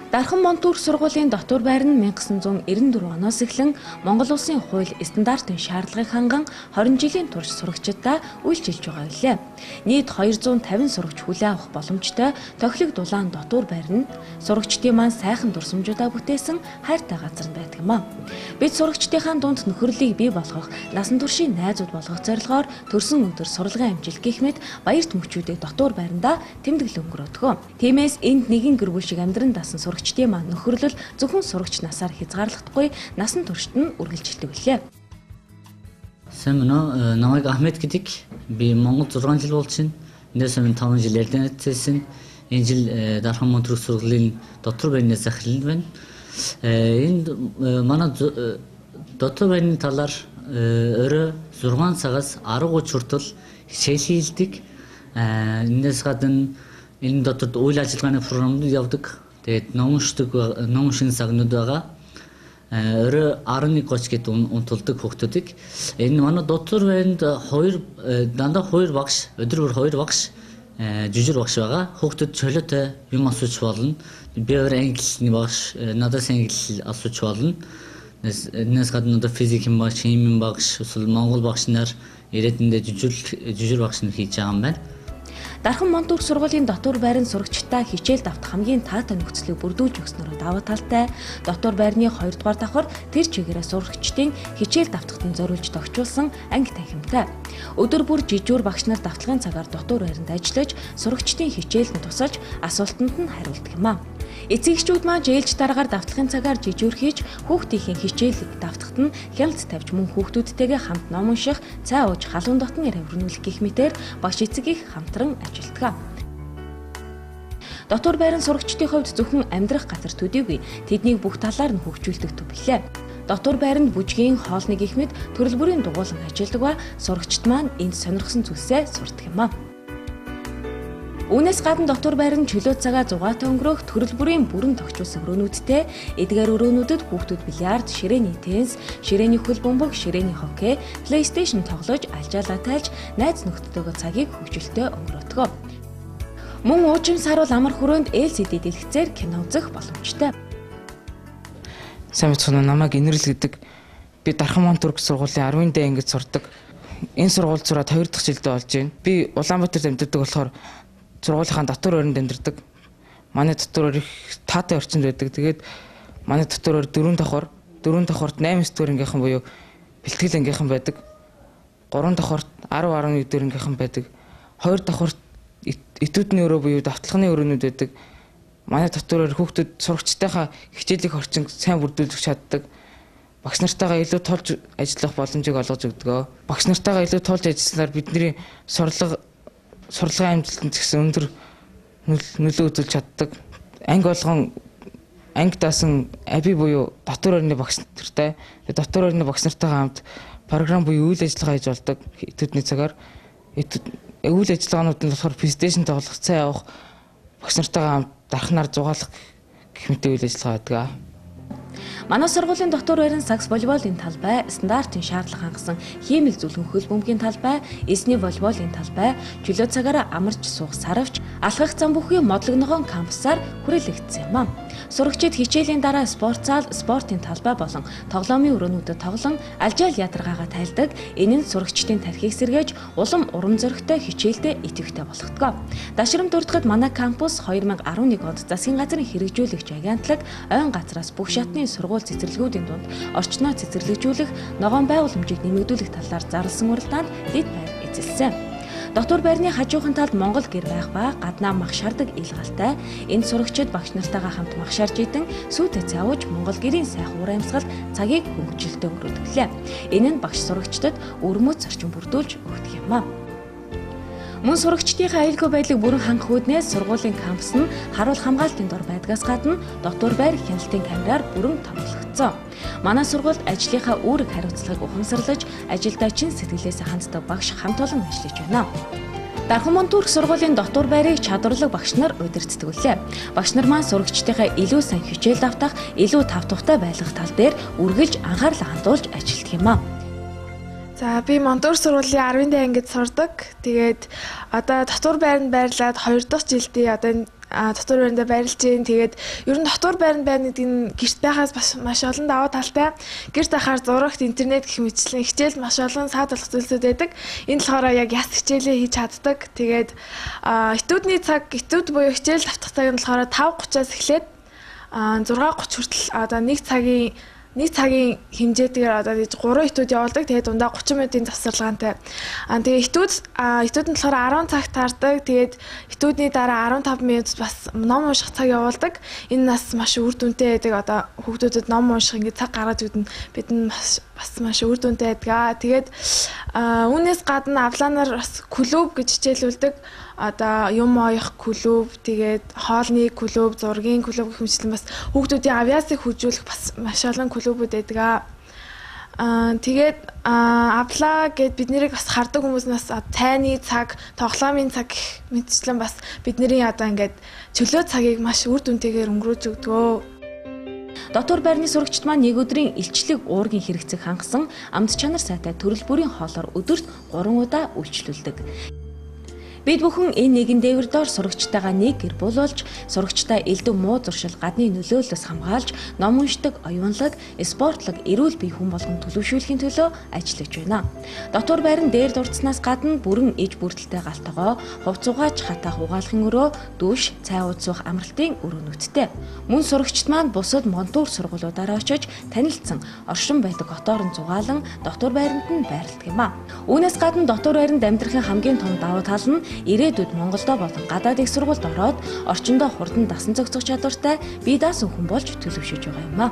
Дархан Монтүрх сургуулийн дотор байр нь 1994 оноос эхлэн Монгол Улсын хууль стандартын шаардлагыг ханган 20 жилийн турш сурагчдаа үйлчилж байгаа билээ. Нийт 250 сурагч хүлээн авах боломжтой Тохилог дулаан дотор байр нь сурагчдын маань сайхан дурсамжуудаа бүтээсэн хайртай газар байдаг юм аа. Бид сурагчдынхаа дунд нөхөрлөлийг бий болгох, насан туршийн найзууд болгох зорилгоор төрсөн өдөр сурлагын амжилт гэх мэт баяр төмөгчүүдийг дотор байрандаа тэмдэглэл өнгөрөөдгөө. Тиймээс энд нэгэн гэр бүл шиг амьдран дасан сурагчдын маань нөхөрлөл зөвхөн сурагч насаар хязгаарлагдахгүй насан туршид нь үргэлжилдэг билээ. Сайн байна. Намайг Ахмед гэдэг. Би Монгол 6 жил болж байна. Эндээс өмнө 5 жил Эрдэнэтсэн. Энэ жил Дархан Монтүрх сургуулийн дотор байрнаас ахилсан байна. Энд манай дотор байрны талаар орой 6 цагаас 10:30 хүртэл хичээл хийлдэг. Эндээс гадна энэ дотор үйл ажиллагааны програмд явдаг. Тэгээд ном уншин цагнууд байгаа. Орой 11:30 гээд унтулдаг хүүхдүүдийг. Энэ манай дотор байранд дандаа 2 багш, өдөр бүр 2 багш жижиг багш байгаа. Хүүхдүүд чөлөөтэй юм асууж болно. Би өөр англи багш, надаас англи асууж болно. Энэс гадна одоо физикийн багш, химийн багш, эсвэл монгол багш нар ирээд эндээ жижиг багш нар хийж байгаа юм байна. Дархан Монтүрх сургуулийн дотор байрны сурагчдаа хичээл давтах хамгийн таатай нөхцөлийг бүрдүүлж өгснөөр даваа талтай дотор байрны 2 дугаар давхар тэр чигээрээ сурагчдын хичээл давтахтын зориулж тогтчулсан анги танхимтай. Өдөр бүр жижүүр багш нар давтлагын цагаар дотор байранд ажиллаж сурагчдын хичээлд тусалж асуултанд нь хариулдаг юм аа. Эцэгчүүд маань ээлж дараагаар давтлагын цагаар жижүүр хийж хүүхдийн хичээлийг давтахад нь хяналт тавьж мөн хүүхдүүдтэйгээ хамт ном унших, цай ууж, халуун дотн явуулнуулах гэх мэтээр багш эцэг их хамтран ажилладаг. Дотор байрны сурагчдын хувьд зөвхөн амьдрах газар төдийгүй тэднийг бүх талаар нь хөгжүүлдэг төв билээ. Дотор байранд бүжгийн, хоолны гэх мэт төрөл бүрийн дугуйлан ажилладаг ба сурагчид маань энд сонирхсан зүйлсээ сурдаг юм аа. Үүнээс гадна дотор байрны чөлөө цагаа зугаатай өнгөрөх төрөл бүрийн бүрэн тогтчулсан өрөөнүүдтэй эдгээр өрөөнүүдэд хүүхдүүд бильярд, ширээний теннис, ширээний хөл бөмбөг, ширээний хоккей, PlayStation тоглож альжаалаа тайлж найз нөхдөдөө цагийг хөгжилтэй өнгөрөөдөг. Мөн уучин саруул амар хүрээнд LCD дэлгэцээр кино үзэх боломжтой. Сайн бацхан намайг Инэрл гэдэг. Би Дархан Монтүрх сургуулийн 10-ын дэ ангид сурдаг. Энэ сургуульд сураад 2 дахь жилдээ болж байна. Би Улаанбаатарт амьдардаг болохоор сургуулийнхаа дотор байранд амьдардаг. Манай дотор их таатай орчинд байдаг. Тэгээд манай дотор 4 давхарт 8 дэх ангийнхан буюу бэлтгэл ангийнхан байдаг. 3 давхарт 10-11 дэх ангийнхан байдаг. 2 давхарт этүүдний өрөө буюу давталгын өрөөнүүд байдаг. Манай дотор хүүхдүүд сурагчтайхаа хичээлийн орчинг сайн бүрдүүлж чаддаг. Багш нартайгаа илүү тулж ажиллах боломжийг олгож өгдөг. Багш нартайгаа илүү тулж ажилласнаар бидний сурлагын амжилтанд гэсэн өндөр нөлөө үзүүлж чаддаг. Анги болгон анги даасан аби буюу дотор байрны багш нартай, дотор байрны багш нартайгаа хамт програм буюу үйл ажиллагаа хийж болдог. Эдгүүдний цагаар үйл ажиллагаанууд нь болохоор PlayStation тоглох, цай авах, багш нартайгаа хамт дархнаар зугаалах гэх мэт үйл ажиллагаа байдаг. Манай сургуулийн дотор байрны сакс волейболын талбай, стандартын шаардлага хангасан хиймэл зүлгэн хөл бөмбөгийн талбай, эсний волейболын талбай, чөлөө цагаараа амарч суух саравч, алхах зам бүхий модлогногоон кампусаар хүрээлэгдсэн юм аа. Сурагчид хичээлийн дараа спорт зал, спортын талбай болон тоглоомын өрөөнүүдэд тоглон алжаал ядаргаагаа тайлдаг. Энэ нь сурагчдын тархийг сэргээж улам урам зоригтой хичээлдээ идэвхтэй болгодог. Дашрам дурдгад манай кампус 2011 онд засгийн газрын хэрэгжүүлэгч агентлаг ойн газраас бүх шатны сургууль цэцэрлэгүүдийн дунд орчноо цэцэрлэгжүүлэх, ногоон байгууламжийг нэмэгдүүлэх талаар зарласан уралдаанд дэд байр эзэлсэн. Дотор байрны хажуухан талд Монгол гэр байх ба гаднаа махшаардаг илгаалтай. Энд сурагчид багш нартайгаа хамт махшаарж идэн сүйтэй цаавж Монгол гэрийн сайхан ур амьсгал цагийг хөнгөлөлтөд өнгөрөөдөглөө. Энэ нь багш сурагчдад өрмөц зарчим бүрдүүлж өгдөг юм аа. Мөн сурагчдынхаа аюулгүй байдлыг бүрэн хангах үүднээс сургуулийн кампус нь харуул хамгаалтын дор байдгаас гадна дотор байр хяналтын камераар бүрэн томилогдсон. Манай сургуульд ажлынхаа үүрэг хариуцлагыг ухамсарлаж, ажилдаа чин сэтгэлээсээ ханддаг багш хамт олон ажиллаж байна. Дархан Монтүрх сургуулийн дотор байрыг чадварлаг багш нар удирддаг үлээ. Багш нар маань сурагчдынхаа илүү сайн хичээл давтах, илүү тав тухтай байлгах тал дээр үргэлж анхаарлаа хандуулж ажилладаг юм аа. За би Монтүрх сургуулийн 10-ын дэ ангид сурдаг. Тэгээд одоо дотор байранд байрлаад 2 дахь жилдээ одоо дотор байранда байрлаж байна. Тэгээд ер нь дотор байранд байна гэдэг нь гэрт байхаас бас маш олон давуу талтай. Гэрт байхаар зурагт, интернет гэх мэтчлэн хичээл маш олон саад болох зүйлсүүд байдаг. Энэ болохоор яг яс хичээлээ хийж чаддаг. Тэгээд этюд буюу хичээл давтах цаг нь болохоор 5:30-аас эхлээд 6:30 хүртэл одоо 1 цагийн хэмжээтэйгээр одоо 3 этюд явуулдаг. Тэгээд дундаа 30 минутын завсарлагаантай. Тэгээд этюд нь болохоор 10 цагт таардаг. Тэгээд этюдний дараа 15 минут бас ном унших цаг явуулдаг. Энэ нас маш үр дүнтэй байдаг. Одоо хүүхдүүдэд ном унших ингээд цаг гаргаж өгнө. Бид нь бас маш үр дүнтэй байдаг. Тэгээд үүнээс гадна авлаанаар бас клуб гэж хичээлүүлдэг. Одоо юм оёх клуб, тэгээд хоолны клуб, зургийн клуб гэх мэтлэн бас хүүхдүүдийн авьяасыг хөгжүүлэх бас маш олон клубүүд байдаг. Тэгээд авлаа гэд бид нэрийг бас хардаг хүмүүс нас цайны цаг, тоглоомын цаг гэх мэтчлэн бас бидний одоо ингээд чөлөө цагийг маш үр дүнтэйгээр өнгөрөөж өгдөг. Дотор байрны сурагчид маань нэг өдрийн илчлэг уургийн хэрэгцээг хангасан амт чанар сайтай төрөл бүрийн хоолоор өдөрт 3 удаа үйлчлүүлдэг. Бид бүхэн энэ нэгэн дээвэр доор сурагчтайгаа нэг гэр бүл болж, сурагчтай элдв муу зуршил гадны нөлөөллөөс хамгаалж, ном уншдаг, оюунлаг, спортлог, эрүүл бие хүн болгон төлөвшүүлэхийн төлөө ажиллаж байна. Дотор байран дээр дурдсанаас гадна бүрэн иж бүрдэлтэй галтогоо, хувцуугаач хатаах угаалгын өрөө, дүүш, цай ууцсуух амралтын өрөөнүүдтэй. Мөн сурагчид маань бусад монтуур сургуулиудаараа очиж танилцсан, оршин байдаг хотоорон зугаалan дотор байранд нь байрладаг юм а. Үүнээс гадна дотор байранд амьдрахын хамгийн том давуу тал нь ирээдүйд Монголдо болон гадаад их сургуульд ороод орчиндоо хурдан дасан зохицох чадвартай бие даасан хүн болж төлөвшөж байгаа юм а.